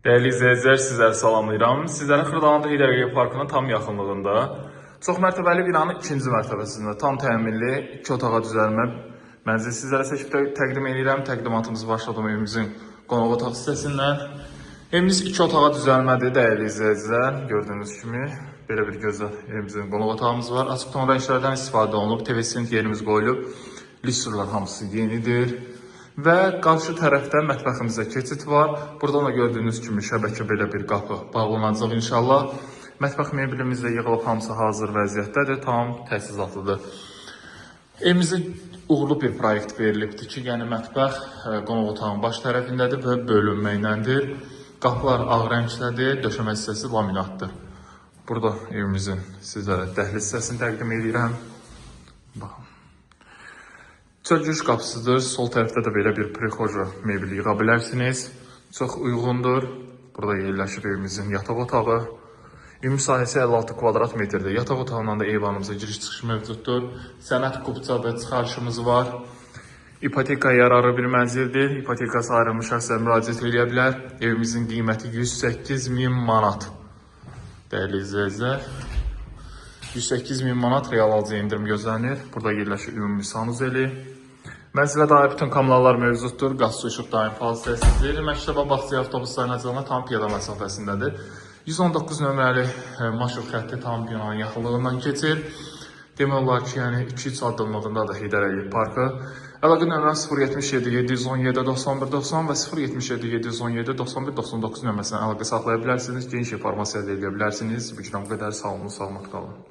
Dəyərli izləyicilər, sizləri salamlayıram. Sizlərin Xırdalandı Heydər Parkının tam yaxınlığında çox mərtəbəli binanın ikinci mərtəbəsində tam təminli 2 otağa düzəlmə mənzil sizlərə seçib təqdim edirəm. Təqdimatımız başladım evimizin qonaq otaq hissəsindən. Evimiz 2 otağa düzəlmədir dəyərli izləyicilər. Gördüyünüz kimi belə bir gözəl evimizin qonaq otağımız var. Açıq ton rənglərdən istifadə olunub. TV-sint yerimiz qoyulub. Lüstrlər hamısı yenidir. Və qarşı tərəfdə mətbəximizdə keçid var. Buradan da gördüyünüz kimi şəbəkə belə bir qapı bağlanacaq inşallah. Mətbəx meblimiz də yığılıb, hamısı hazır vəziyyətdədir, tam təchizatlıdır. Evimizə uğurlu bir proyekt verilibdir ki, yəni mətbəx qonaq otağın baş tərəfindədir və bölünməklədir. Qapılar ağ rəngdədir, döşəmə hissəsi laminatdır. Burada evimizin sizlərə dəhliz hissəsini təqdim edirəm. Baxın. Çölgüş qapısıdır. Sol tərəfdə də belə bir prixoja mebeli yığa bilərsiniz. Çox uyğundur. Burada yerləşir evimizin yataq otağı. Ümumi sahəsi 56 kvadrat metrdir. Yataq otağından da eyvanımıza giriş çıxış mövcuddur. Sənəd kupçada çıxarışımız var. İpoteka yararlı bir mənzildir. İpotekası ayrılmış şəxslər müraciət edə bilər. Evimizin qiyməti 108.000 manat. Dəyərli izləyicilər, 108.000 manat real alıcı indirim gözlənir. Burada yerləşir ümumi sanuzeli. Mənzilə dair bütün kameralar mövcuddur. Qaz su işıq daim faz təsirdir. Məktəbə bağçaya avtobusların açılığına tam piyada məsafəsindədir. 119 nömrəli marşrut xətti tam binanın yaxınlığından keçir. Demək olar ki, yəni 2-3 addımlığında da Heydər Əliyev Parkı. Əlaqə nömrəm 077 717 91 90 və 077 717 91 99 nömrəsindən əlaqə saxlaya bilərsiniz. Geniş informasiya əldə edə bilərsiniz. Bu gün bu qədər. Sağ olun, salamat qalın.